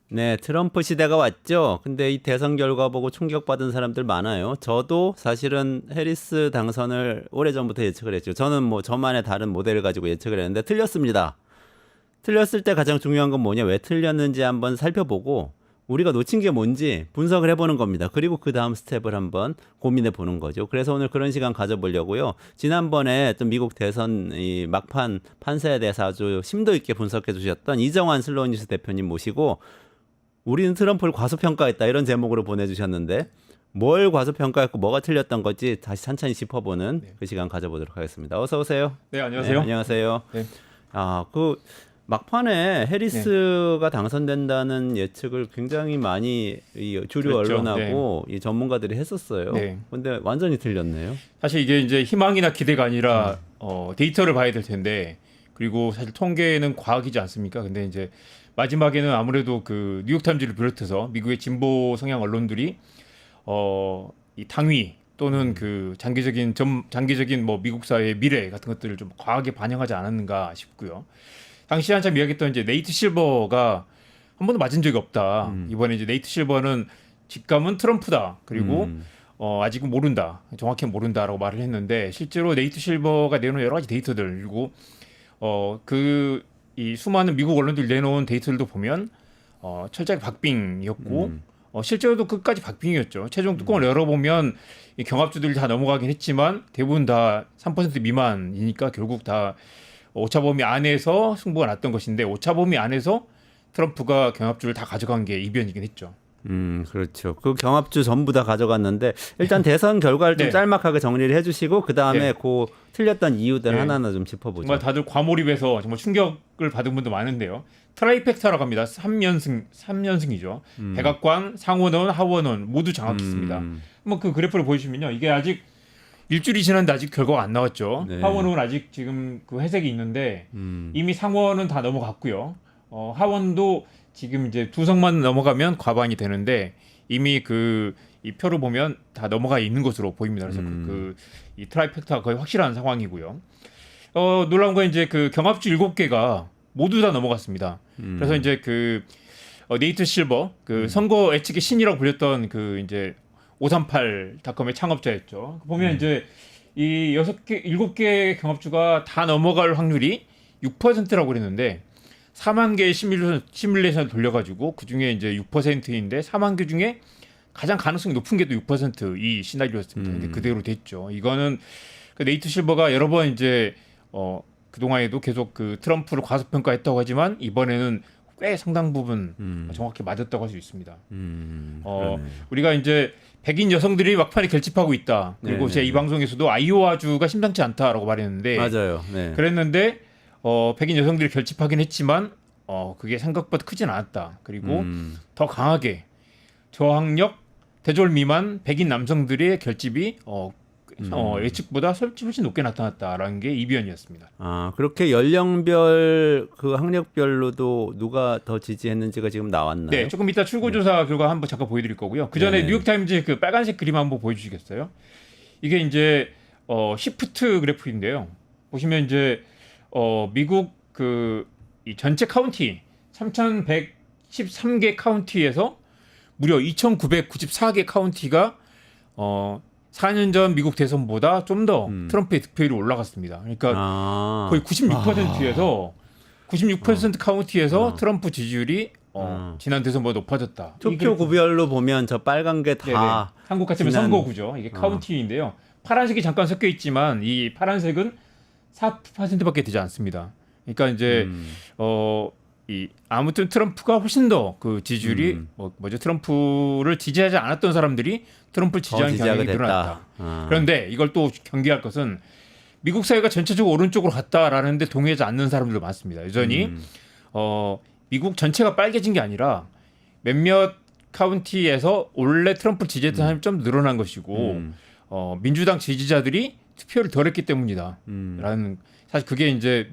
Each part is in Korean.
네, 트럼프 시대가 왔죠. 근데 이 대선 결과 보고 충격받은 사람들 많아요. 저도 사실은 해리스 당선을 오래전부터 예측을 했죠. 저는 뭐 저만의 다른 모델을 가지고 예측을 했는데 틀렸습니다. 틀렸을 때 가장 중요한 건 뭐냐, 왜 틀렸는지 한번 살펴보고 우리가 놓친 게 뭔지 분석을 해보는 겁니다. 그리고 그 다음 스텝을 한번 고민해 보는 거죠. 그래서 오늘 그런 시간 가져보려고요. 지난번에 또 미국 대선 이 막판 판세에 대해서 아주 심도 있게 분석해 주셨던 이정환 슬로우뉴스 대표님 모시고 우리는 트럼프를 과소평가했다 이런 제목으로 보내주셨는데 뭘 과소평가했고 뭐가 틀렸던 건지 다시 천천히 짚어보는 그 시간 가져보도록 하겠습니다. 어서 오세요. 네, 안녕하세요. 네, 안녕하세요. 네. 그 막판에 해리스가 당선된다는 예측을 굉장히 많이 이 주류 그렇죠. 언론하고 이 전문가들이 했었어요. 네. 근데 완전히 틀렸네요. 사실 이게 이제 희망이나 기대가 아니라 데이터를 봐야 될 텐데, 그리고 사실 통계는 과학이지 않습니까? 근데 이제 마지막에는 아무래도 그 뉴욕타임즈를 비롯해서 미국의 진보 성향 언론들이 이 당위 또는 그 장기적인 뭐 미국 사회의 미래 같은 것들을 좀 과하게 반영하지 않았는가 싶고요. 당시 한참 이야기했던 이제 네이트 실버가 한 번도 맞은 적이 없다. 이번에 이제 네이트 실버는 직감은 트럼프다. 그리고 아직은 모른다. 정확히 모른다라고 말을 했는데, 실제로 네이트 실버가 내놓은 여러 가지 데이터들, 그리고 이 수많은 미국 언론들이 내놓은 데이터들도 보면 철저하게 박빙이었고 실제로도 끝까지 박빙이었죠. 최종 뚜껑을 열어보면 이 경합주들이 다 넘어가긴 했지만 대부분 다 3% 미만이니까 결국 다 오차범위 안에서 승부가 났던 것인데, 오차범위 안에서 트럼프가 경합주를 다 가져간 게 이변이긴 했죠. 그렇죠. 그 경합주 전부 다 가져갔는데 일단 대선 결과를 좀 네. 짤막하게 정리를 해주시고 그 다음에 네. 그 틀렸던 이유들 네. 하나하나 좀 짚어보죠. 정말 다들 과몰입해서 정말 충격을 받은 분도 많은데요. 트라이펙타라고 합니다. 3연승이죠. 백악관, 상원원, 하원원 모두 장악했습니다. 한번 그 그래프를 보여주시면요. 이게 아직 일주일이 지났는데 아직 결과가 안 나왔죠. 네. 하원은 아직 지금 그 회색이 있는데 이미 상원은 다 넘어갔고요. 하원도 지금 이제 두 성만 넘어가면 과반이 되는데 이미 이 표를 보면 다 넘어가 있는 것으로 보입니다. 그래서 이 트라이펙타가 거의 확실한 상황이고요. 놀라운 건 이제 그 경합주 7개가 모두 다 넘어갔습니다. 그래서 이제 네이트 실버, 선거 예측의 신이라고 불렸던 이제 538닷컴의 창업자였죠. 보면 이제 이 7개 경합주가 다 넘어갈 확률이 6%라고 그랬는데 4만 개의 시뮬레이션을 돌려가지고 그 중에 이제 6%인데 4만 개 중에 가장 가능성이 높은 게 또 6%이 시나리오였습니다. 근데 그대로 됐죠. 이거는 네이트 실버가 여러 번 이제 그동안에도 계속 트럼프를 과소평가했다고 하지만 이번에는 꽤 상당 부분 정확히 맞았다고 할 수 있습니다. 우리가 이제 백인 여성들이 막판에 결집하고 있다. 그리고 제 이 방송에서도 아이오와주가 심상치 않다라고 말했는데 맞아요. 네. 그랬는데 백인 여성들이 결집하긴 했지만 그게 생각보다 크진 않았다. 그리고 더 강하게 저학력 대졸 미만 백인 남성들의 결집이 예측보다 훨씬 높게 나타났다라는 게 이변이었습니다. 그렇게 연령별 그 학력별로도 누가 더 지지했는지가 지금 나왔나요? 네, 조금 이따 출구조사 결과 한번 잠깐 보여드릴 거고요. 그 전에 뉴욕타임즈 그 빨간색 그림 한번 보여주시겠어요? 이게 이제 시프트 그래프인데요. 보시면 이제 미국 이 전체 카운티 3,113개 카운티에서 무려 2,994개 카운티가 4년 전 미국 대선보다 좀 더 트럼프의 득표율이 올라갔습니다. 그러니까 거의 96%에서 96% 카운티에서 트럼프 지지율이 지난 대선보다 높아졌다. 투표 구별로 보면 저 빨간 게 다 한국 같으면 선거구죠. 이게 카운티인데요. 파란색이 잠깐 섞여 있지만 이 파란색은 4%밖에 되지 않습니다. 그러니까 이제 아무튼 트럼프가 훨씬 더 그 지지율이 트럼프를 지지하지 않았던 사람들이 트럼프를 지지하는 경향이 늘어났다. 그런데 이걸 또 경계할 것은 미국 사회가 전체적으로 오른쪽으로 갔다라는데 동의하지 않는 사람들도 많습니다. 여전히 미국 전체가 빨개진 게 아니라 몇몇 카운티에서 원래 트럼프를 지지했던 사람이 좀 늘어난 것이고 민주당 지지자들이 투표를 덜했기 때문이다. 라는 사실 그게 이제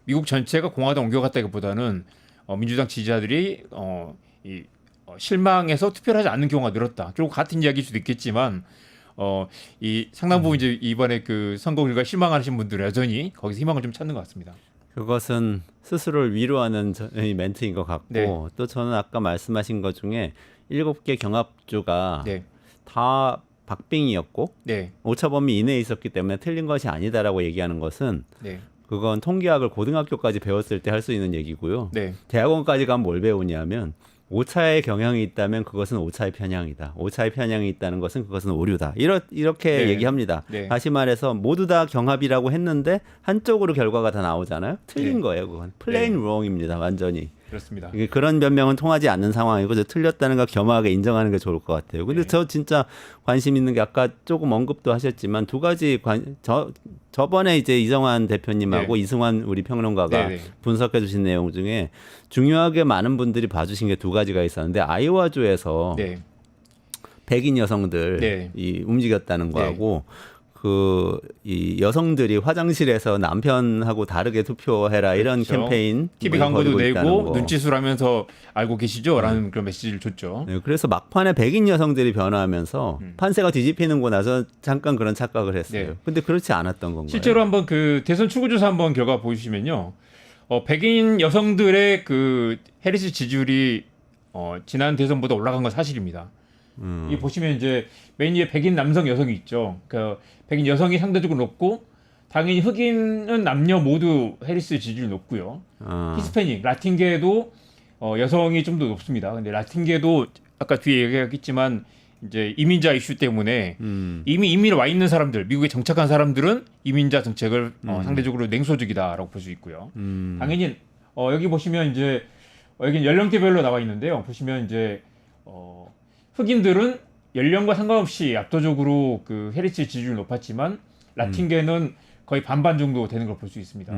미국 전체가 공화당 옮겨갔다기보다는 민주당 지지자들이 실망해서 투표를 하지 않는 경우가 늘었다. 결국 같은 이야기일 수도 있겠지만 이 상당 부분 이제 이번에 그 선거 결과 실망하신 분들은 여전히 거기서 희망을 좀 찾는 것 같습니다. 그것은 스스로를 위로하는 이 멘트인 것 같고 네. 또 저는 아까 말씀하신 것 중에 7개 경합주가 네. 다 박빙이었고 네. 오차범위 이내에 있었기 때문에 틀린 것이 아니다라고 얘기하는 것은 네. 그건 통계학을 고등학교까지 배웠을 때 할 수 있는 얘기고요. 네. 대학원까지 가면 뭘 배우냐면 오차의 경향이 있다면 그것은 오차의 편향이다. 오차의 편향이 있다는 것은 그것은 오류다. 이렇게 네. 얘기합니다. 네. 다시 말해서 모두 다 경합이라고 했는데 한쪽으로 결과가 다 나오잖아요. 틀린 네. 거예요. 그건 plain 네. wrong입니다. 완전히. 그렇습니다. 이게 그런 변명은 통하지 않는 상황이고 틀렸다는 걸 겸허하게 인정하는 게 좋을 것 같아요. 근데 네. 저 진짜 관심 있는 게 아까 조금 언급도 하셨지만 두 가지 저번에 이제 이정환 대표님하고 네. 이승환 우리 평론가가 네, 네. 분석해 주신 내용 중에 중요하게 많은 분들이 봐주신 게 두 가지가 있었는데 아이오와주에서 네. 백인 여성들이 네. 움직였다는 거하고 이 여성들이 화장실에서 남편하고 다르게 투표해라 이런 그렇죠. 캠페인 TV 뭐 광고도 벌이고 있다는 내고 거. 눈짓을하면서 알고 계시죠?라는 그런 메시지를 줬죠. 네, 그래서 막판에 백인 여성들이 변화하면서 판세가 뒤집히는 거 나서 잠깐 그런 착각을 했어요. 네. 근데 그렇지 않았던 건가요? 실제로 한번 그 대선 출구조사 한번 결과 보시면요, 백인 여성들의 그 해리스 지지율이 지난 대선보다 올라간 건 사실입니다. 이 보시면 이제 맨 위에 백인 남성 여성이 있죠. 그 백인 여성이 상대적으로 높고 당연히 흑인은 남녀 모두 해리스 지지율 높고요. 히스패닉, 라틴계도 여성이 좀 더 높습니다. 근데 라틴계도 아까 뒤에 얘기했지만 이제 이민자 이슈 때문에 이미 이민에 와 있는 사람들, 미국에 정착한 사람들은 이민자 정책을 상대적으로 냉소적이다라고 볼 수 있고요. 당연히 여기 보시면 이제 여기 연령대별로 나와 있는데요. 보시면 이제 흑인들은 연령과 상관없이 압도적으로 그 해리스 지지율이 높았지만 라틴계는 거의 반반 정도 되는 걸 볼 수 있습니다.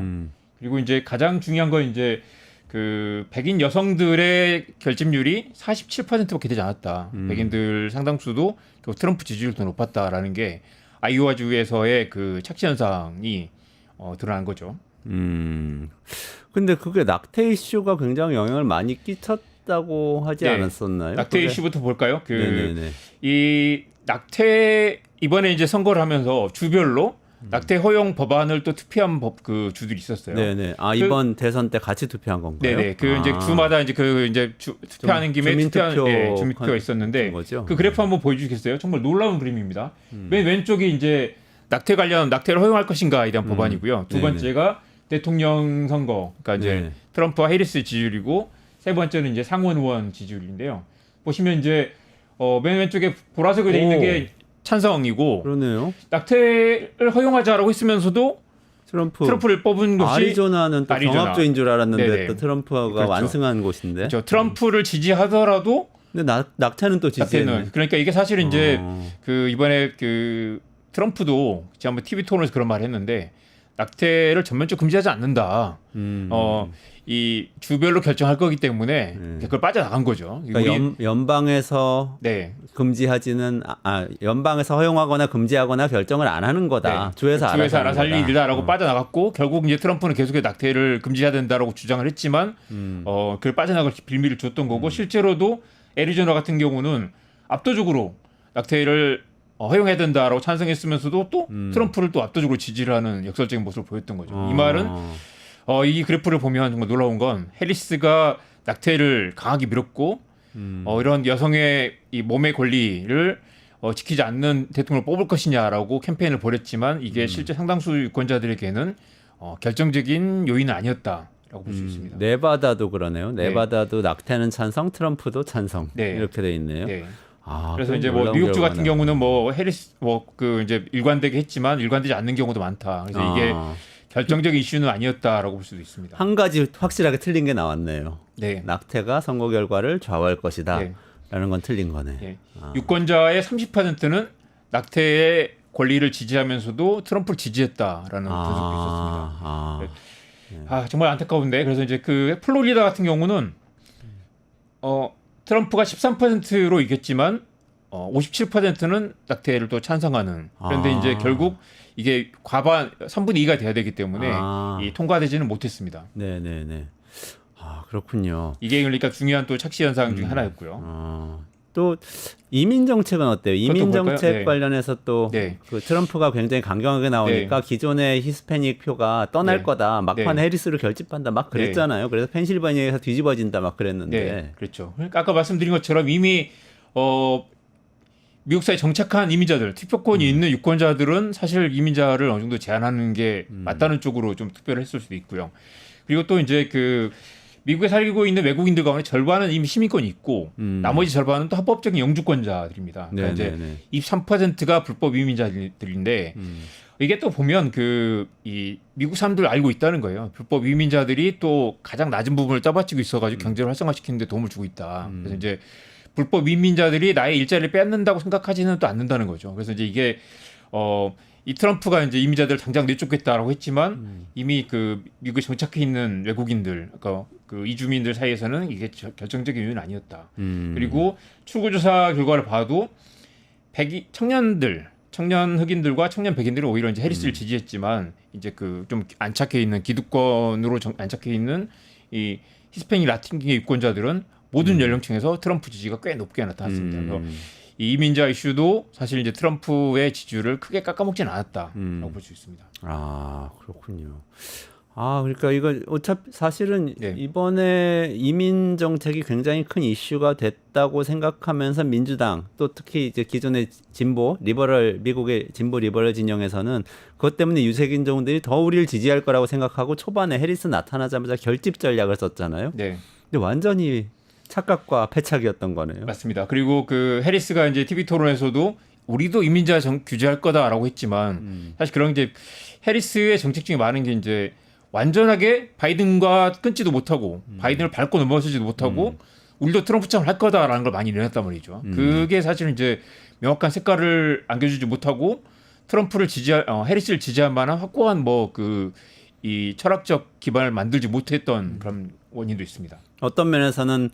그리고 이제 가장 중요한 건 이제 그 백인 여성들의 결집률이 47%밖에 되지 않았다. 백인들 상당수도 그 트럼프 지지율이 더 높았다라는 게 아이오와주에서의 그 착시 현상이 드러난 거죠. 근데 그게 낙태 이슈가 굉장히 영향을 많이 끼쳤다고 하지 네. 않았었나요? 낙태 그게? 이슈부터 볼까요? 네네네. 이 낙태 이번에 이제 선거를 하면서 주별로 낙태 허용 법안을 또 투표한 그 주들이 있었어요. 네네. 이번 대선 때 같이 투표한 건가요? 네네. 그 이제 주마다 이제 투표하는 김에 주민투표가 있었는데 거죠? 그 그래프 한번 보여주시겠어요? 정말 놀라운 그림입니다. 맨 왼쪽이 이제 낙태를 허용할 것인가에 대한 법안이고요. 두 네네. 번째가 대통령 선거, 그러니까 이제 네. 트럼프와 해리스 지지율이고 세 번째는 이제 상원 의원 지지율인데요. 보시면 이제 맨 왼쪽에 보라색으로 되어 있는 게 찬성이고 그러네요. 낙태를 허용하자라고 했으면서도 트럼프를 뽑은 것이 아리조나는 또 아리조나. 경합주인 줄 알았는데 네네. 또 트럼프가 그렇죠. 완승한 곳인데. 트럼프를 지지하더라도 근데 낙태는 또 지지했네. 낙태는 그러니까 이게 사실은 이제 어. 그 이번에 그 트럼프도 지난번 TV 토론에서 그런 말을 했는데 낙태를 전면적으로 금지하지 않는다. 이 주별로 결정할 거기 때문에 그걸 빠져나간 거죠. 그러니까 연방에서 네. 금지하지는 연방에서 허용하거나 금지하거나 결정을 안 하는 거다. 네. 주에서 알아서 할 하는 거다. 일이다라고 빠져나갔고 결국 이제 트럼프는 계속해서 낙태를 금지해야 된다라고 주장을 했지만 그걸 빠져나갈 빌미를 줬던 거고 실제로도 애리조나 같은 경우는 압도적으로 낙태를 허용해야 된다라고 찬성했으면서도 또 트럼프를 또 압도적으로 지지를 하는 역설적인 모습을 보였던 거죠. 이 말은 이 그래프를 보면 정말 놀라운 건 해리스가 낙태를 강하게 밀었고 이런 여성의 이 몸의 권리를 지키지 않는 대통령을 뽑을 것이냐라고 캠페인을 벌였지만 이게 실제 상당수 유권자들에게는 결정적인 요인은 아니었다라고 볼 수 있습니다. 네바다도 그러네요. 네바다도 낙태는 찬성, 트럼프도 찬성 네. 이렇게 돼 있네요. 네. 그건 그래서 이제 뭐 놀라운 뉴욕주 같은 결과네요. 경우는 뭐 해리스 그 이제 일관되게 했지만 일관되지 않는 경우도 많다. 그래서 이게 결정적인 이슈는 아니었다라고 볼 수도 있습니다. 한 가지 확실하게 틀린 게 나왔네요. 네. 낙태가 선거 결과를 좌우할 것이다. 네. 라는 건 틀린 거네. 네. 유권자의 30%는 낙태의 권리를 지지하면서도 트럼프를 지지했다라는 분석도 있었습니다. 정말 안타까운데 그래서 이제 그 플로리다 같은 경우는 트럼프가 13%로 이겼지만 57%는 낙태를 또 찬성하는. 그런데 이제 결국 이게 과반 3분의 2가 돼야 되기 때문에 이 통과되지는 못했습니다. 네네네. 그렇군요. 이게 그러니까 중요한 또 착시 현상 중 하나였고요. 또 이민 정책은 어때요? 이민 볼까요? 정책 네. 관련해서 또 네. 그 트럼프가 굉장히 강경하게 나오니까 기존의 히스패닉 표가 떠날 네. 거다. 막판 네. 해리스를 결집한다. 막 그랬잖아요. 그래서 펜실바니아에서 뒤집어진다 막 그랬는데. 네, 그렇죠. 그러니까 아까 말씀드린 것처럼 이미 미국 사회에 정착한 이민자들, 투표권이 있는 유권자들은 사실 이민자를 어느 정도 제한하는 게 맞다는 쪽으로 좀 투표를 했을 수도 있고요. 그리고 또 이제 그 미국에 살고 있는 외국인들 가운데 절반은 이미 시민권이 있고 나머지 절반은 또 합법적인 영주권자들입니다. 그러니까 이제 23%가 불법 이민자들인데 이게 또 보면 이 미국 사람들 알고 있다는 거예요. 불법 이민자들이 또 가장 낮은 부분을 떠받치고 있어가지고 경제를 활성화시키는데 도움을 주고 있다. 그래서 이제 불법 이민자들이 나의 일자리를 뺏는다고 생각하지는 또 않는다는 거죠. 그래서 이제 이게 이 트럼프가 이제 이민자들 당장 내쫓겠다라고 했지만 이미 그 미국에 정착해 있는 외국인들, 그러니까 그 이주민들 사이에서는 이게 결정적인 이유는 아니었다. 그리고 출구조사 결과를 봐도 청년 흑인들과 청년 백인들은 오히려 이제 해리스를 지지했지만 이제 그 좀 안착해 있는 기득권으로 안착해 있는 이 히스패닉 라틴계 유권자들은 모든 연령층에서 트럼프 지지가 꽤 높게 나타났습니다. 그래서 이 이민자 이슈도 사실 이제 트럼프의 지지율을 크게 깎아먹지는 않았다라고 볼 수 있습니다. 아, 그렇군요. 아, 그러니까 이거 어차피 사실은 네. 이번에 이민 정책이 굉장히 큰 이슈가 됐다고 생각하면서 민주당 또 특히 이제 기존의 미국의 진보 리버럴 진영에서는 그것 때문에 유색인종들이 더 우리를 지지할 거라고 생각하고 초반에 해리스 나타나자마자 결집 전략을 썼잖아요. 네. 근데 완전히 착각과 패착이었던 거네요. 맞습니다. 그리고 그 해리스가 이제 TV 토론에서도 우리도 이민자 규제할 거다라고 했지만 사실 그런 이제 해리스의 정책 중에 많은 게 이제 완전하게 바이든과 끊지도 못하고 바이든을 밟고 넘어서지도 못하고 우리도 트럼프처럼 할 거다라는 걸 많이 내놨단 말이죠. 그게 사실은 이제 명확한 색깔을 안겨주지 못하고 트럼프를 해리스를 지지할 만한 확고한 이 철학적 기반을 만들지 못했던 그런 원인도 있습니다. 어떤 면에서는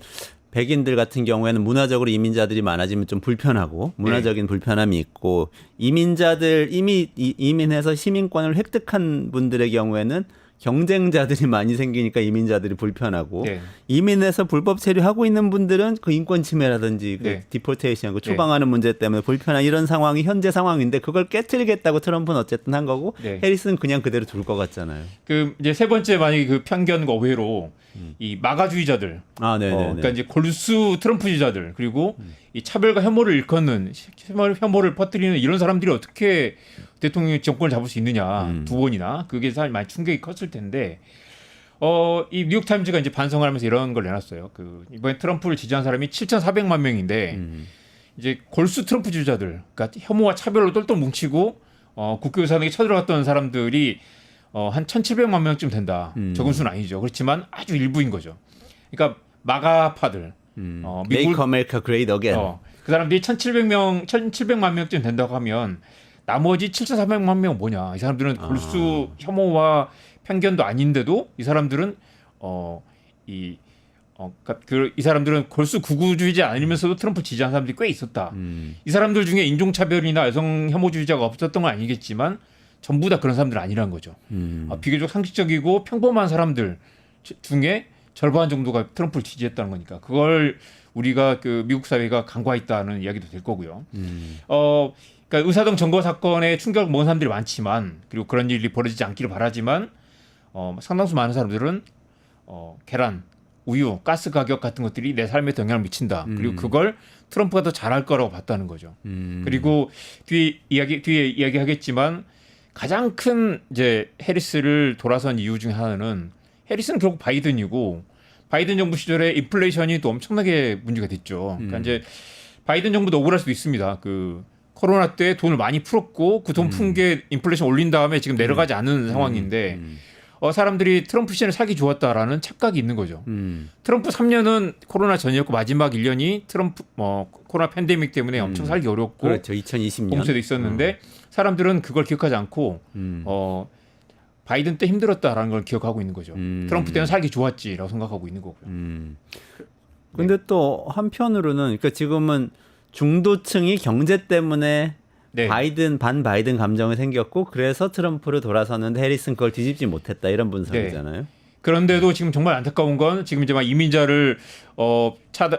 백인들 같은 경우에는 문화적으로 이민자들이 많아지면 좀 불편하고 문화적인 불편함이 있고 이민자들 이미 이민해서 시민권을 획득한 분들의 경우에는 경쟁자들이 많이 생기니까 이민자들이 불편하고 이민해서 불법 체류하고 있는 분들은 그 인권 침해라든지 그 디포테이션 그 추방하는 문제 때문에 불편한 이런 상황이 현재 상황인데 그걸 깨트리겠다고 트럼프는 어쨌든 한 거고 해리스는 그냥 그대로 둘 것 같잖아요. 그 이제 세 번째 만약에 그 편견과 오해로 이 마가주의자들, 그러니까 이제 골수 트럼프주의자들 그리고 이 차별과 혐오를 일컫는 혐오를 퍼뜨리는 이런 사람들이 어떻게 대통령 정권을 잡을 수 있느냐 두 번이나 그게 사실 많이 충격이 컸을 텐데 이 뉴욕 타임즈가 이제 반성을 하면서 이런 걸 내놨어요. 그 이번에 트럼프를 지지한 사람이 7,400만 명인데 이제 골수 트럼프주의자들, 그러니까 혐오와 차별로 똘똘 뭉치고 국교의사당에 쳐들어갔던 사람들이 한 1,700만 명쯤 된다. 적은 수는 아니죠. 그렇지만 아주 일부인 거죠. 그러니까 마가파들, Make America Great Again. 그 사람들이 1,700만 명쯤 된다고 하면 나머지 7,400만 명은 뭐냐? 이 사람들은 골수 혐오와 편견도 아닌데도 이 사람들은 이 사람들은 골수 극우주의자 아니면서도 트럼프 지지한 사람들이 꽤 있었다. 이 사람들 중에 인종차별이나 여성 혐오주의자가 없었던 건 아니겠지만 전부 다 그런 사람들은 아니라는 거죠. 비교적 상식적이고 평범한 사람들 중에 절반 정도가 트럼프를 지지했다는 거니까 그걸 우리가 그 미국 사회가 간과했다는 이야기도 될 거고요. 그러니까 의사동 점거 사건에 충격을 먹은 사람들이 많지만 그리고 그런 일이 벌어지지 않기를 바라지만 상당수 많은 사람들은 계란, 우유, 가스 가격 같은 것들이 내 삶에 영향을 미친다. 그리고 그걸 트럼프가 더 잘할 거라고 봤다는 거죠. 그리고 뒤에 이야기하겠지만 가장 큰 이제 해리스를 돌아선 이유 중에 하나는 해리스는 결국 바이든이고 바이든 정부 시절에 인플레이션이 또 엄청나게 문제가 됐죠. 그러니까 이제 바이든 정부도 억울할 수도 있습니다. 그 코로나 때 돈을 많이 풀었고 그 돈 푼 게 인플레이션 올린 다음에 지금 내려가지 않은 상황인데 사람들이 트럼프 시절에 살기 좋았다라는 착각이 있는 거죠. 트럼프 3년은 코로나 전이었고 마지막 1년이 트럼프 코로나 팬데믹 때문에 엄청 살기 어렵고 그렇죠. 2020년 봉쇄도 있었는데 사람들은 그걸 기억하지 않고 바이든 때 힘들었다라는 걸 기억하고 있는 거죠. 트럼프 때는 살기 좋았지라고 생각하고 있는 거고요. 근데 또 한편으로는 그러니까 지금은 중도층이 경제 때문에 반 바이든 감정이 생겼고 그래서 트럼프로 돌아섰는데 해리스는 그걸 뒤집지 못했다 이런 분석이잖아요. 그런데도 지금 정말 안타까운 건 지금 이제 막 이민자를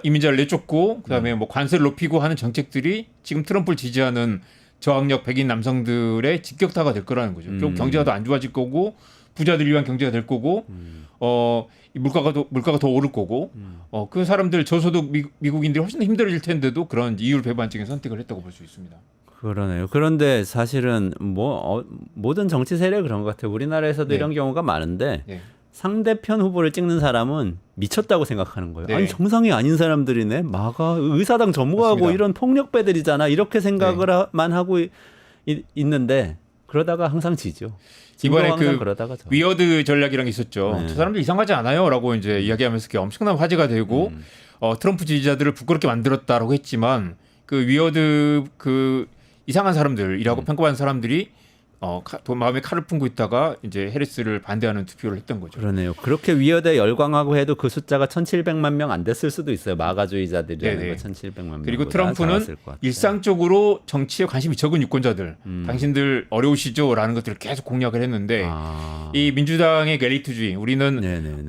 이민자를 내쫓고 그다음에 뭐 관세를 높이고 하는 정책들이 지금 트럼프를 지지하는 저학력 백인 남성들의 직격타가 될 거라는 거죠. 결국 경제가 더 안 좋아질 거고 부자들 위한 경제가 될 거고 이 물가가 더 오를 거고 그 사람들 저소득 미국인들이 훨씬 더 힘들어질 텐데도 그런 이율 배반적인 선택을 했다고 볼 수 있습니다. 그러네요. 그런데 사실은 모든 정치 세력 그런 것 같아요. 우리나라에서도 네. 이런 경우가 많은데 네. 상대편 후보를 찍는 사람은 미쳤다고 생각하는 거예요. 네. 아니 정상이 아닌 사람들이네. 마가 의사당 전무하고 맞습니다. 이런 폭력배들이잖아. 이렇게 생각을만 하고 있는데 그러다가 항상 지죠. 이번에 항상 그 그러다가 져. 위어드 전략이라는 게 있었죠. 네. 저 사람들 이상하지 않아요라고 이제 이야기하면서 그게 엄청난 화제가 되고 트럼프 지지자들을 부끄럽게 만들었다라고 했지만 그 위어드 그 이상한 사람들이라고 평가받는 사람들이 마음에 칼을 품고 있다가 이제 해리스를 반대하는 투표를 했던 거죠. 그러네요. 그렇게 위어드에 열광하고 해도 그 숫자가 1,700만 명 안 됐을 수도 있어요. 마가주의자들이라는 네네. 거 1,700만 명. 그리고 트럼프는 일상적으로 정치에 관심이 적은 유권자들, 당신들 어려우시죠라는 것들을 계속 공략을 했는데 이 민주당의 엘리트주의, 우리는 네네네.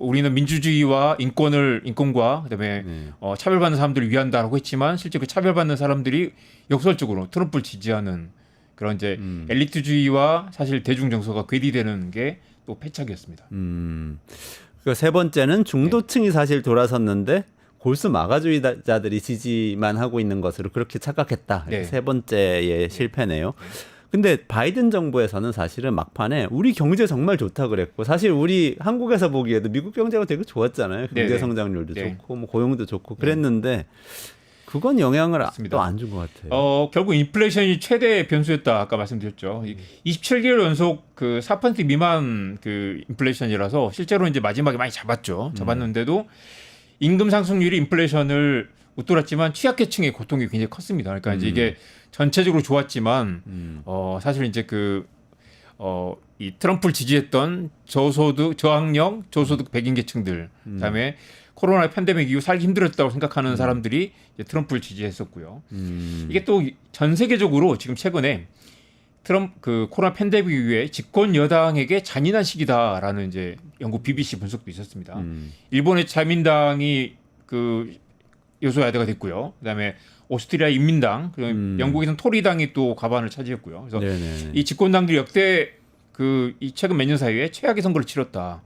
우리는 민주주의와 인권과 그다음에 네. 차별받는 사람들을 위한다라고 했지만 실제 그 차별받는 사람들이 역설적으로 트럼프를 지지하는 그런 이제 엘리트주의와 사실 대중 정서가 괴리되는 게 또 패착이었습니다. 그러니까 세 번째는 중도층이 사실 돌아섰는데 골수 마가주의자들이 지지만 하고 있는 것으로 그렇게 착각했다. 네. 세 번째의 실패네요. 근데 바이든 정부에서는 사실은 막판에 우리 경제 정말 좋다 그랬고 사실 우리 한국에서 보기에도 미국 경제가 되게 좋았잖아요. 경제 네네. 성장률도 네. 좋고 뭐 고용도 좋고 그랬는데 그건 영향을 맞습니다. 또 안 준 것 같아요. 결국 인플레이션이 최대 변수였다. 아까 말씀드렸죠. 27개월 연속 그 4% 미만 그 인플레이션이라서 실제로 이제 마지막에 많이 잡았는데도 임금 상승률이 인플레이션을 웃돌았지만 취약계층의 고통이 굉장히 컸습니다. 그러니까 이제 이게 전체적으로 좋았지만 사실 이제 이 트럼프를 지지했던 저학력, 저소득 백인 계층들, 그다음에 코로나 팬데믹 이후 살기 힘들었다고 생각하는 사람들이 이제 트럼프를 지지했었고요. 이게 또 전 세계적으로 지금 최근에 그 코로나 팬데믹 이후에 집권 여당에게 잔인한 시기다라는 이제 영국 BBC 분석도 있었습니다. 일본의 자민당이 그 여소야대가 됐고요. 그다음에 오스트리아 인민당, 영국에서는 토리당이 또 과반을 차지했고요. 그래서 네네네. 이 집권당들이 역대 이 최근 몇 년 사이에 최악의 선거를 치렀다.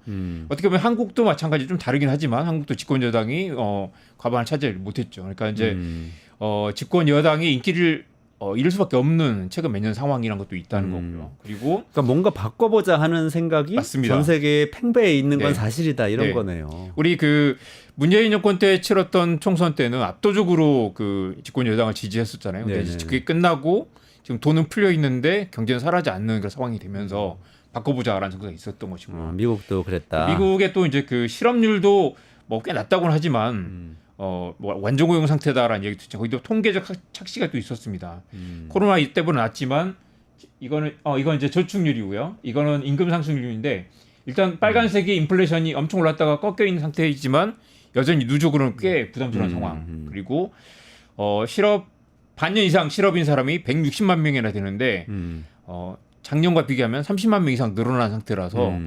어떻게 보면 한국도 마찬가지 좀 다르긴 하지만 한국도 집권 여당이 과반을 차지하지 못했죠. 그러니까 이제 집권 여당이 인기를 잃을 수밖에 없는 최근 몇 년 상황이란 것도 있다는 거고요. 그리고 그러니까 뭔가 바꿔보자 하는 생각이 맞습니다. 전 세계에 팽배해 있는 건 네. 사실이다 이런 네. 거네요. 우리 그 문재인 정권 때 치렀던 총선 때는 압도적으로 그 집권 여당을 지지했었잖아요. 근데 네네. 그게 끝나고 지금 돈은 풀려 있는데 경제는 사라지지 않는 그런 상황이 되면서 바꿔보자라는 생각이 있었던 것이고요. 미국도 그랬다. 미국의 또 이제 그 실업률도 뭐 꽤 낮다고는 하지만 뭐 완전 고용 상태다라는 얘기도 있죠. 거기도 통계적 착시가 또 있었습니다. 코로나 때보다 낮지만 이건 이제 저축률이고요. 이거는 임금 상승률인데 일단 빨간색이 인플레이션이 엄청 올랐다가 꺾여 있는 상태이지만 여전히 누적으로는 꽤 부담스러운 상황. 그리고 반년 이상 실업인 사람이 160만 명이나 되는데 작년과 비교하면 30만 명 이상 늘어난 상태라서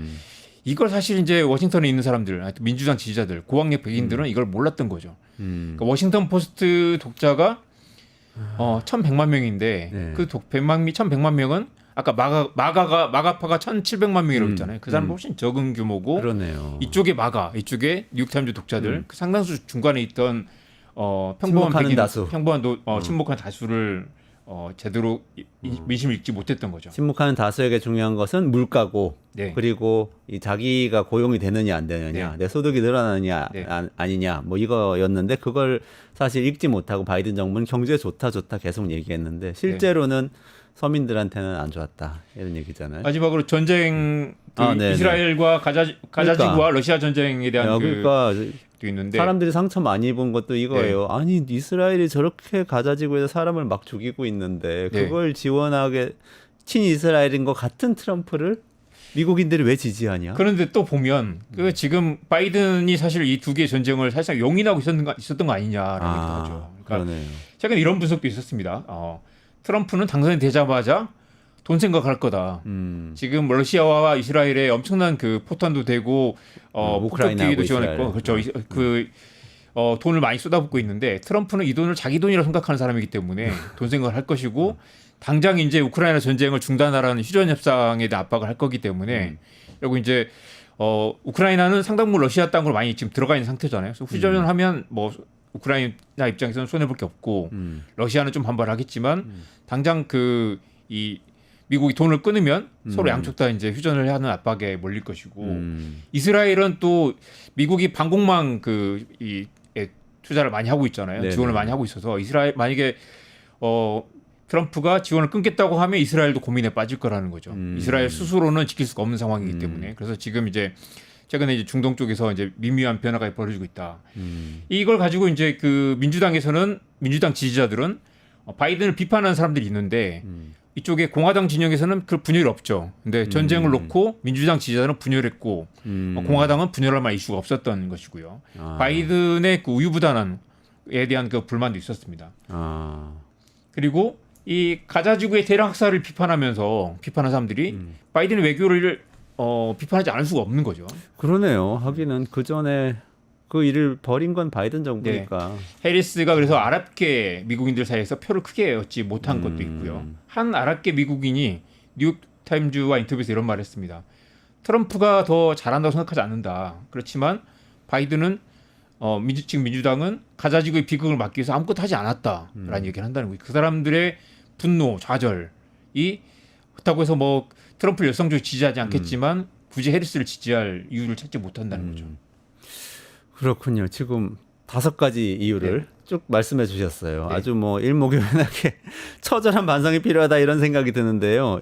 이걸 사실 이제 워싱턴에 있는 사람들, 민주당 지지자들, 고학력 백인들은 이걸 몰랐던 거죠. 그러니까 워싱턴 포스트 독자가 1,100만 명인데 네. 그 1,100만 명은 아까 마가파가 1,700만 명이라고 했잖아요. 그 사람은 훨씬 적은 규모고 그러네요. 이쪽에 이쪽에 뉴욕타임즈 독자들 그 상당수 중간에 있던 침묵하는 백인, 다수. 침묵한 다수를 제대로 민심을 읽지 못했던 거죠. 침묵하는 다수에게 중요한 것은 물가고 네. 그리고 이 자기가 고용이 되느냐 안 되느냐 네. 내 소득이 늘어나느냐 네. 아니냐 뭐 이거였는데 그걸 사실 읽지 못하고 바이든 정부는 경제 좋다 계속 얘기했는데 실제로는 서민들한테는 안 좋았다 이런 얘기잖아요. 마지막으로 전쟁 네네. 이스라엘과 가자지구와 러시아 전쟁에 대한 그러니까 도 있는데 사람들이 상처 많이 입은 것도 이거예요. 아니 이스라엘이 저렇게 가자지구에서 사람을 막 죽이고 있는데 그걸 지원하게 친이스라엘인 것 같은 트럼프를 미국인들이 왜 지지하냐? 그런데 또 보면 그 지금 바이든이 사실 이 두 개의 전쟁을 사실상 용인하고 있었던 거 아니냐라는 얘기도 하죠. 그러니까 그러네요. 최근 이런 분석도 있었습니다. 트럼프는 당선이 되자마자 돈 생각할 거다. 지금 러시아와 이스라엘에 엄청난 그 포탄도 되고 우크라이나하고 폭격기도 지원했고 그렇죠. 돈을 많이 쏟아붓고 있는데 트럼프는 이 돈을 자기 돈이라고 생각하는 사람이기 때문에 돈 생각을 할 것이고 당장 이제 우크라이나 전쟁을 중단하라는 휴전 협상에 대한 압박을 할 거기 때문에 그리고 이제 우크라이나는 상당 부분 러시아 땅으로 많이 지금 들어가 있는 상태잖아요. 그래서 휴전을 하면 뭐 우크라이나 입장에서는 손해 볼 게 없고 러시아는 좀 반발하겠지만 당장 이 미국이 돈을 끊으면 서로 양쪽 다 이제 휴전을 하는 압박에 몰릴 것이고 이스라엘은 또 미국이 방공망 에 투자를 많이 하고 있잖아요. 네네. 지원을 많이 하고 있어서 이스라엘 만약에 트럼프가 지원을 끊겠다고 하면 이스라엘도 고민에 빠질 거라는 거죠. 이스라엘 스스로는 지킬 수가 없는 상황이기 때문에 그래서 지금 이제 최근에 이제 중동 쪽에서 이제 미묘한 변화가 벌어지고 있다. 이걸 가지고 이제 그 민주당 지지자들은 바이든을 비판하는 사람들이 있는데 이쪽에 공화당 진영에서는 그 분열이 없죠. 근데 전쟁을 놓고 민주당 지지자들은 분열했고 공화당은 분열할 만한 이슈가 없었던 것이고요. 바이든의 그 우유부단함에 대한 그 불만도 있었습니다. 그리고 이 가자지구의 대량 학살을 비판하는 사람들이 바이든의 외교를 비판하지 않을 수가 없는 거죠. 그러네요. 하기는 그 전에 그 일을 벌인 건 바이든 정부니까. 해리스가 그래서 아랍계 미국인들 사이에서 표를 크게 얻지 못한 것도 있고요. 한 아랍계 미국인이 뉴욕타임즈와 인터뷰에서 이런 말을 했습니다. 트럼프가 더 잘한다고 생각하지 않는다. 그렇지만 바이든은 지금 민주당은 가자지구의 비극을 막기 위해서 아무것도 하지 않았다라는 얘기를 한다는 거예요. 그 사람들의 분노, 좌절이 그렇다고 해서 뭐 트럼프를 열성적으로 지지하지 않겠지만 굳이 해리스를 지지할 이유를 찾지 못한다는 거죠. 그렇군요. 지금 5가지 이유를 쭉 말씀해 주셨어요. 아주 뭐 일목요연하게 처절한 반성이 필요하다 이런 생각이 드는데요.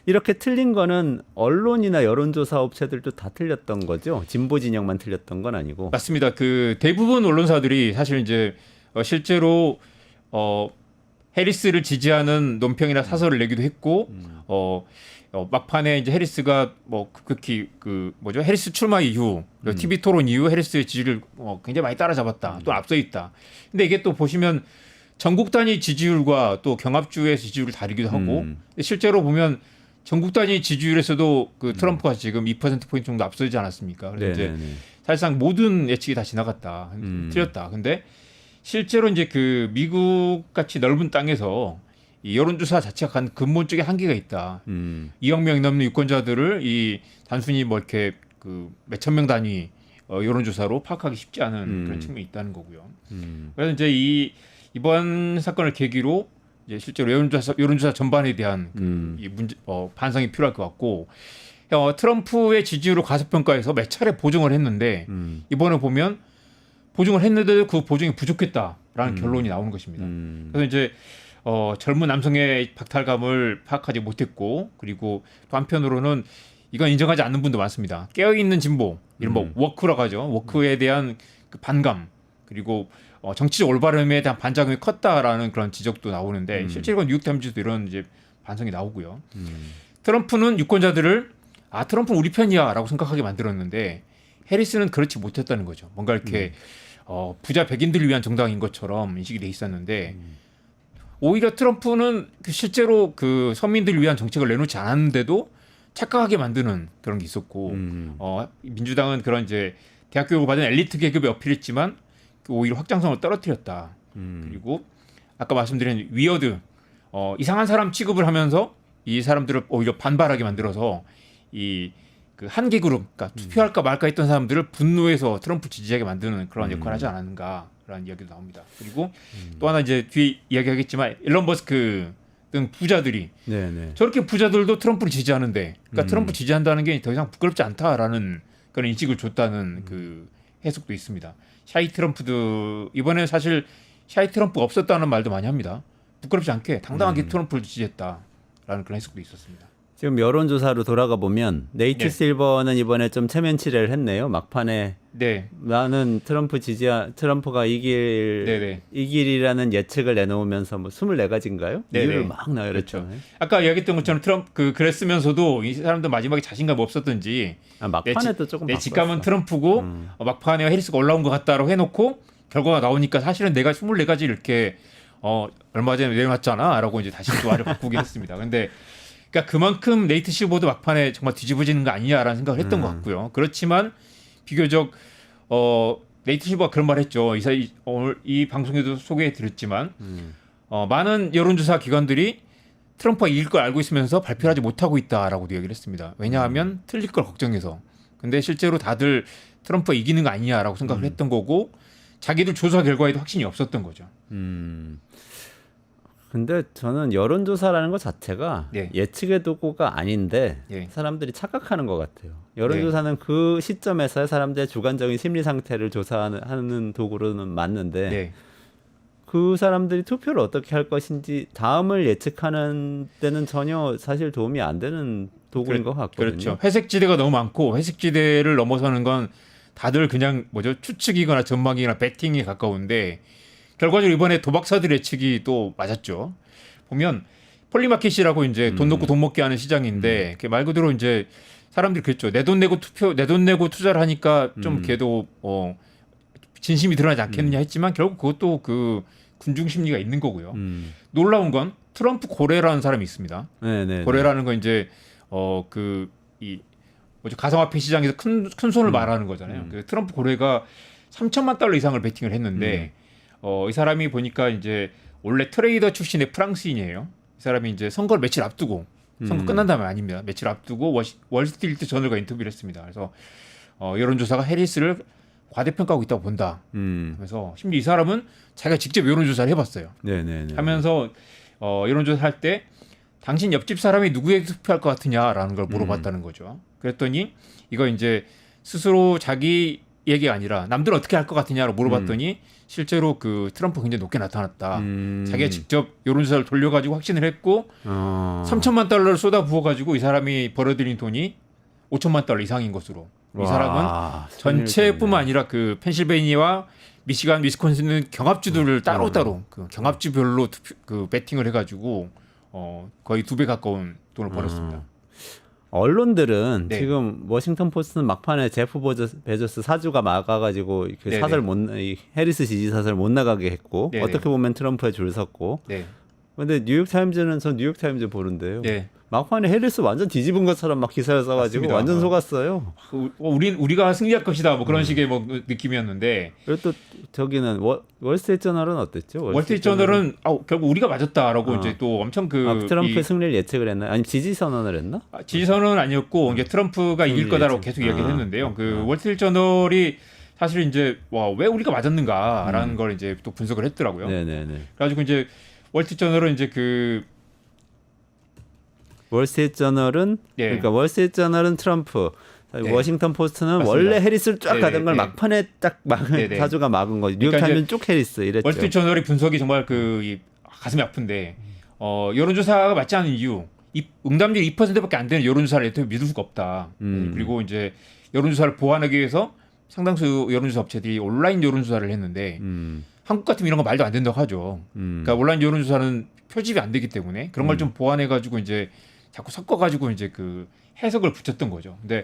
이렇게 틀린 거는 언론이나 여론조사 업체들도 다 틀렸던 거죠. 진보 진영만 틀렸던 건 아니고. 맞습니다. 그 대부분 언론사들이 사실 이제 실제로 해리스를 지지하는 논평이나 사설을 내기도 했고 막판에 이제 해리스가 뭐 극히 해리스 출마 이후 TV 토론 이후 해리스의 지지를 굉장히 많이 따라잡았다. 또 앞서 있다. 근데 이게 또 보시면 전국 단위 지지율과 또 경합주의 지지율을 다르기도 하고 실제로 보면 전국 단위 지지율에서도 그 트럼프가 지금 2% 포인트 정도 앞서지 않았습니까? 그래서 이제 사실상 모든 예측이 다 지나갔다. 틀렸다. 근데 실제로 이제 그 미국 같이 넓은 땅에서 이 여론조사 자체가 간 근본적인 한계가 있다. 2억 명이 넘는 유권자들을 이 단순히 뭐 이렇게 그 몇천 명 단위 여론조사로 파악하기 쉽지 않은 그런 측면이 있다는 거고요. 그래서 이제 이번 사건을 계기로 이제 실제로 여론조사 전반에 대한 이 문제 반성이 필요할 것 같고 트럼프의 지지율을 과소평가해서 몇 차례 보정을 했는데 이번에 보면 보증을 했는데도 그 보증이 부족했다라는 결론이 나오는 것입니다. 그래서 이제 젊은 남성의 박탈감을 파악하지 못했고 그리고 또 한편으로는 이건 인정하지 않는 분도 많습니다. 깨어있는 진보, 이런 뭐 워크라고 하죠. 워크에 대한 그 반감 그리고 정치적 올바름에 대한 반작용이 컸다라는 그런 지적도 나오는데 실제로 뉴욕타임즈도 이런 이제 반성이 나오고요. 트럼프는 유권자들을 트럼프는 우리 편이야라고 생각하게 만들었는데 해리스는 그렇지 못했다는 거죠. 뭔가 이렇게 부자 백인들을 위한 정당인 것처럼 인식이 돼 있었는데 오히려 트럼프는 실제로 그 서민들을 위한 정책을 내놓지 않았는데도 착각하게 만드는 그런 게 있었고 민주당은 그런 이제 대학 교육을 받은 엘리트 계급에 어필했지만 오히려 확장성을 떨어뜨렸다. 그리고 아까 말씀드린 위어드 이상한 사람 취급을 하면서 이 사람들을 오히려 반발하게 만들어서 이 그 한계 그룹, 그러니까 투표할까 말까 했던 사람들을 분노해서 트럼프 지지하게 만드는 그런 역할을 하지 않았는가라는 이야기도 나옵니다. 그리고 또 하나 이제 뒤에 이야기하겠지만 일론 머스크 등 부자들이 저렇게 부자들도 트럼프를 지지하는데, 그러니까 트럼프 지지한다는 게 더 이상 부끄럽지 않다라는 그런 인식을 줬다는 그 해석도 있습니다. 샤이 트럼프도 이번에 사실 샤이 트럼프가 없었다는 말도 많이 합니다. 부끄럽지 않게 당당하게 트럼프를 지지했다라는 그런 해석도 있었습니다. 지금 여론조사로 돌아가 보면 네이트 실버는 이번에 좀 체면치레를 했네요. 막판에 나는 트럼프가 이길이라는 예측을 내놓으면서 뭐 24가지인가요? 이유를 막 나열했죠. 그렇죠. 아까 이야기했던 것처럼 그랬으면서도 이 사람들 마지막에 자신감 없었던지 막판에도 조금 내 직감은 트럼프고 막판에 해리스가 올라온 것 같다라고 해놓고 결과가 나오니까 사실은 내가 24가지 이렇게 얼마 전에 내려놨잖아라고 이제 다시 또 말을 바꾸긴 했습니다. 근데 그러니까 그만큼 네이트 실버도 막판에 정말 뒤집어지는 거 아니냐라는 생각을 했던 것 같고요. 그렇지만 비교적 네이트 실버가 그런 말을 했죠. 오늘 이 방송에도 소개해드렸지만 많은 여론조사 기관들이 트럼프가 이길 걸 알고 있으면서 발표를 하지 못하고 있다라고도 얘기를 했습니다. 왜냐하면 틀릴 걸 걱정해서. 근데 실제로 다들 트럼프가 이기는 거 아니냐라고 생각을 했던 거고 자기들 조사 결과에도 확신이 없었던 거죠. 근데 저는 여론조사라는 것 자체가 네. 예측의 도구가 아닌데 네. 사람들이 착각하는 것 같아요. 여론조사는 그 시점에서의 사람들의 주관적인 심리 상태를 조사하는 도구로는 맞는데 네. 그 사람들이 투표를 어떻게 할 것인지 다음을 예측하는 데는 전혀 사실 도움이 안 되는 도구인 것 같거든요. 그렇죠. 회색지대가 너무 많고 회색지대를 넘어서는 건 다들 그냥 추측이거나 전망이거나 배팅에 가까운데 결과적으로 이번에 도박사들의 예측이 또 맞았죠. 보면 폴리마켓이라고 이제 돈 놓고 돈 먹게 하는 시장인데 말 그대로 이제 사람들이 그랬죠. 내 돈 내고 투자를 하니까 좀 걔도 진심이 드러나지 않겠느냐 했지만 결국 그것도 그 군중 심리가 있는 거고요. 놀라운 건 트럼프 고래라는 사람이 있습니다. 네네. 고래라는 건 이제 가상화폐 시장에서 큰 손을 말하는 거잖아요. 그 트럼프 고래가 3천만 달러 이상을 베팅을 했는데 이 사람이 보니까 이제 원래 트레이더 출신의 프랑스인이에요. 이 사람이 이제 선거를 며칠 앞두고 선거 끝난 다음에 아닙니다. 며칠 앞두고 월스트리트 저널과 인터뷰를 했습니다. 그래서 여론조사가 해리스를 과대평가하고 있다고 본다. 그래서 심지어 이 사람은 자기가 직접 여론조사를 해봤어요. 네네네. 하면서 여론조사 할 때 당신 옆집 사람이 누구에게 투표할 것 같으냐라는 걸 물어봤다는 거죠. 그랬더니 이거 이제 스스로 자기 얘기가 아니라 남들은 어떻게 할 것 같으냐로 물어봤더니 실제로 그 트럼프 굉장히 높게 나타났다. 자기가 직접 여론조사를 돌려가지고 확신을 했고 3천만 달러를 쏟아 부어가지고 이 사람이 벌어들인 돈이 5천만 달러 이상인 것으로. 이 사람은 전체뿐만 아니라 그 펜실베이니아와 미시간, 위스콘신은 경합주들을 따로따로 그 경합주별로 그 베팅을 해가지고 거의 2배 가까운 돈을 벌었습니다. 언론들은 네. 지금 워싱턴 포스트는 막판에 제프 베조스 사주가 막아가지고 그 네네. 사설 이 해리스 지지 사설 못 나가게 했고 네네. 어떻게 보면 트럼프에 줄 섰고. 네. 근데 뉴욕 타임즈는 전 뉴욕 타임즈 보는데요. 네. 막판에 해리스 완전 뒤집은 것처럼 막 기사를 써가지고 맞습니다. 완전 속았어요. 우리가 승리할 것이다 뭐 그런 식의 뭐 느낌이었는데 그리고 또 저기는 월스트리트 저널은 어땠죠? 월스트리트 저널은 결국 우리가 맞았다라고 이제 또 엄청 트럼프의 승리를 예측을 했나? 아니 지지 선언을 했나? 지지 선언은 아니었고 이제 트럼프가 이길 거다라고 계속 이야기를 했는데요. 그 월스트리트 저널이 사실 이제 왜 우리가 맞았는가라는 걸 이제 또 분석을 했더라고요. 네네네. 그래가지고 이제 월스트리트 저널은 이제 월스트리트 저널은 예. 그러니까 월스트리트 저널은 트럼프, 네. 워싱턴 포스트는 맞습니다. 원래 해리스를 쫙 네네, 가던 걸 네. 막판에 딱 네네. 사주가 막은 거지. 뉴욕 그러니까 타임즈는 쭉 해리스 이랬죠. 월스트리트 저널의 분석이 정말 가슴이 아픈데 여론조사가 맞지 않은 이유, 응답률 2%밖에 안 되는 여론조사를 믿을 수가 없다. 그리고 이제 여론조사를 보완하기 위해서 상당수 여론조사 업체들이 온라인 여론조사를 했는데 한국 같으면 이런 거 말도 안 된다고 하죠. 그러니까 온라인 여론조사는 표집이 안 되기 때문에 그런 걸 좀 보완해가지고 이제 자꾸 섞어가지고 이제 그 해석을 붙였던 거죠. 근데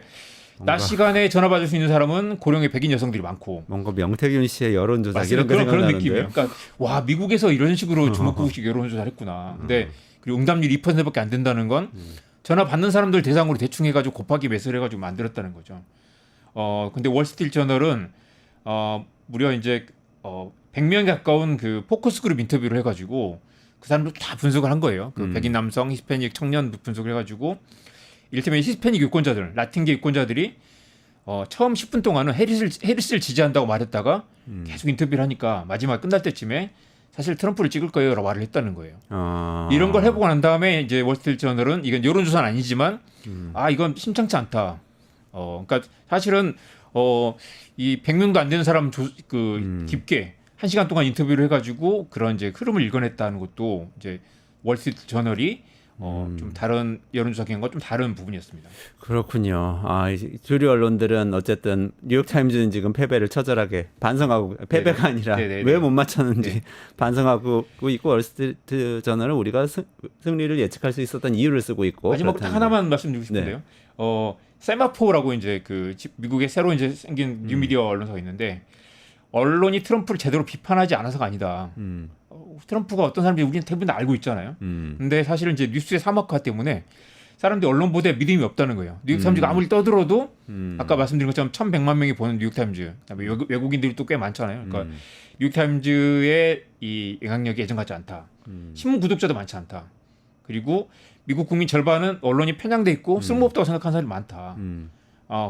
낮 시간에 전화 받을 수 있는 사람은 고령의 백인 여성들이 많고 뭔가 명태균 씨의 여론조사 맞습니다. 이런 그런 생각나는데요. 느낌이에요. 그러니까 와 미국에서 이런 식으로 주먹구구식 여론조사를 했구나. 근데 그리고 응답률 2%밖에 안 된다는 건 전화 받는 사람들 대상으로 대충 해가지고 곱하기 몇을 해가지고 만들었다는 거죠. 근데 월스트리트 저널은 무려 이제 100명 가까운 그 포커스 그룹 인터뷰를 해가지고 그 사람들 다 분석을 한 거예요. 그 백인 남성, 히스패닉 청년 분석을 해가지고 이를테면 히스패닉 유권자들, 라틴계 유권자들이 처음 10분 동안은 해리스를 지지한다고 말했다가 계속 인터뷰를 하니까 마지막 끝날 때쯤에 사실 트럼프를 찍을 거예요라고 말을 했다는 거예요. 이런 걸 해보고 난 다음에 이제 월스트리트 저널은 이건 여론조사는 아니지만 이건 심상치 않다. 그러니까 사실은 이 100명도 안 되는 사람 깊게 1시간 동안 인터뷰를 해가지고 그런 이제 흐름을 읽어냈다는 것도 이제 월스트리트 저널이 좀 다른 여론조사 기관과 좀 다른 부분이었습니다. 그렇군요. 주류 언론들은 어쨌든 뉴욕 타임즈는 지금 패배를 처절하게 반성하고 패배가 아니라 왜 못 맞췄는지 반성하고 있고 월스트리트 저널은 우리가 승리를 예측할 수 있었던 이유를 쓰고 있고 마지막으로 딱 하나만 말씀드리고 싶은데요. 세마포라고 이제 미국의 새로 이제 생긴 뉴미디어 언론사가 있는데 언론이 트럼프를 제대로 비판하지 않아서가 아니다. 트럼프가 어떤 사람인지 우리는 대부분 다 알고 있잖아요. 근데 사실은 이제 뉴스의 사막화 때문에 사람들이 언론 보도에 믿음이 없다는 거예요. 뉴욕타임즈가 아무리 떠들어도 아까 말씀드린 것처럼 1,100만 명이 보는 뉴욕타임즈, 그다음에 외국인들이 또 꽤 많잖아요. 그러니까 뉴욕타임즈의 이 영향력이 예전 같지 않다. 신문 구독자도 많지 않다. 그리고 미국 국민 절반은 언론이 편향돼 있고 쓸모없다고 생각하는 사람이 많다.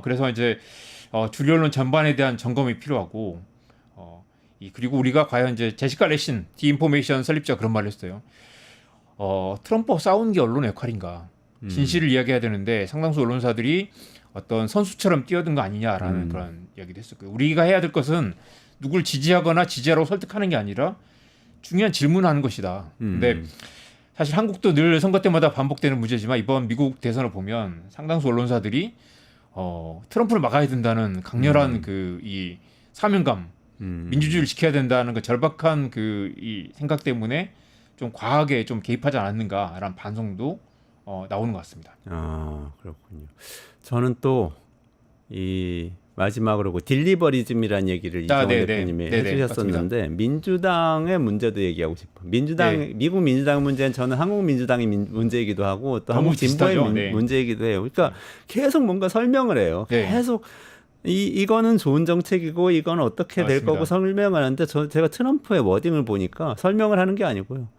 그래서 이제 주류 언론 전반에 대한 점검이 필요하고 그리고 우리가 과연 이제 제시카 레신 디인포메이션 설립자 그런 말을 했어요. 트럼프와 싸우는 게 언론의 역할인가? 진실을 이야기해야 되는데 상당수 언론사들이 어떤 선수처럼 뛰어든 거 아니냐라는 그런 이야기도 했었고요. 우리가 해야 될 것은 누굴 지지하거나 지지하라고 설득하는 게 아니라 중요한 질문하는 것이다. 근데 사실 한국도 늘 선거 때마다 반복되는 문제지만 이번 미국 대선을 보면 상당수 언론사들이 트럼프를 막아야 된다는 강렬한 이 사명감, 민주주의를 지켜야 된다는 그 절박한 이 생각 때문에 좀 과하게 좀 개입하지 않았는가라는 반성도 나오는 것 같습니다. 그렇군요. 저는 또 이 마지막으로 그 딜리버리즘이라는 얘기를 이정원 대표님이 해주셨었는데 맞습니다. 민주당의 문제도 얘기하고 싶어요. 미국 민주당 문제는 저는 한국 민주당의 문제이기도 하고 또 한국 진보의 문제이기도 해요. 그러니까 계속 뭔가 설명을 해요. 계속 이거는 좋은 정책이고 이건 어떻게 될 거고 설명을 하는데 제가 트럼프의 워딩을 보니까 설명을 하는 게 아니고요.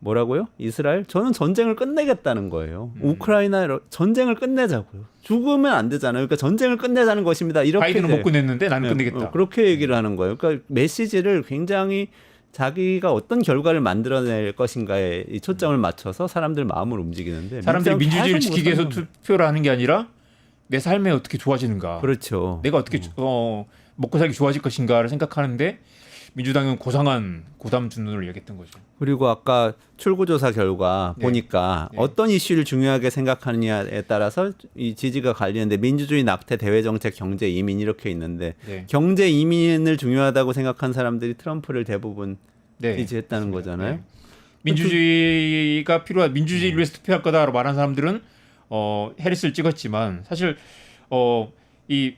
뭐라고요? 이스라엘? 저는 전쟁을 끝내겠다는 거예요. 우크라이나 전쟁을 끝내자고요. 죽으면 안 되잖아요. 그러니까 전쟁을 끝내자는 것입니다. 이렇게 바이든은 못 끝냈는데 나는 끝내겠다. 그렇게 얘기를 하는 거예요. 그러니까 메시지를 굉장히 자기가 어떤 결과를 만들어낼 것인가에 이 초점을 맞춰서 사람들 마음을 움직이는데 사람들이 민주주의를 지키기 위해서 투표를 하는 게 아니라 내 삶에 어떻게 좋아지는가. 그렇죠. 내가 어떻게 먹고 살기 좋아질 것인가를 생각하는데 민주당은 고상한 고담 준눈을 얘기했던 거죠. 그리고 아까 출구조사 결과 보니까 어떤 이슈를 중요하게 생각하느냐에 따라서 이 지지가 갈리는데 민주주의 낙태, 대외정책, 경제 이민 이렇게 있는데 경제 이민을 중요하다고 생각한 사람들이 트럼프를 대부분 지지했다는 거잖아요. 민주주의가 필요한 민주주의를 위해서 투표할 거다라고 말한 사람들은 해리스를 찍었지만 사실 이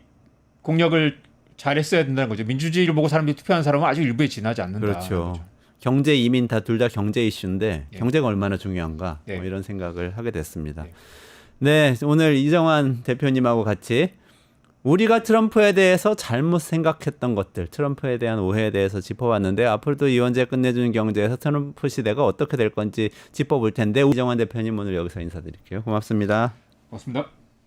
공약을 잘했어야 된다는 거죠. 민주주의를 보고 사람들이 투표하는 사람은 아직 일부에 지나지 않는다. 그렇죠. 경제 이민 둘 다 경제 이슈인데 경제가 얼마나 중요한가 뭐 이런 생각을 하게 됐습니다. 네, 오늘 이정환 대표님하고 같이 우리가 트럼프에 대해서 잘못 생각했던 것들, 트럼프에 대한 오해에 대해서 짚어봤는데 앞으로도 이원재 끝내주는 경제에서 트럼프 시대가 어떻게 될 건지 짚어볼 텐데 이정환 대표님 오늘 여기서 인사드릴게요. 고맙습니다. 고맙습니다.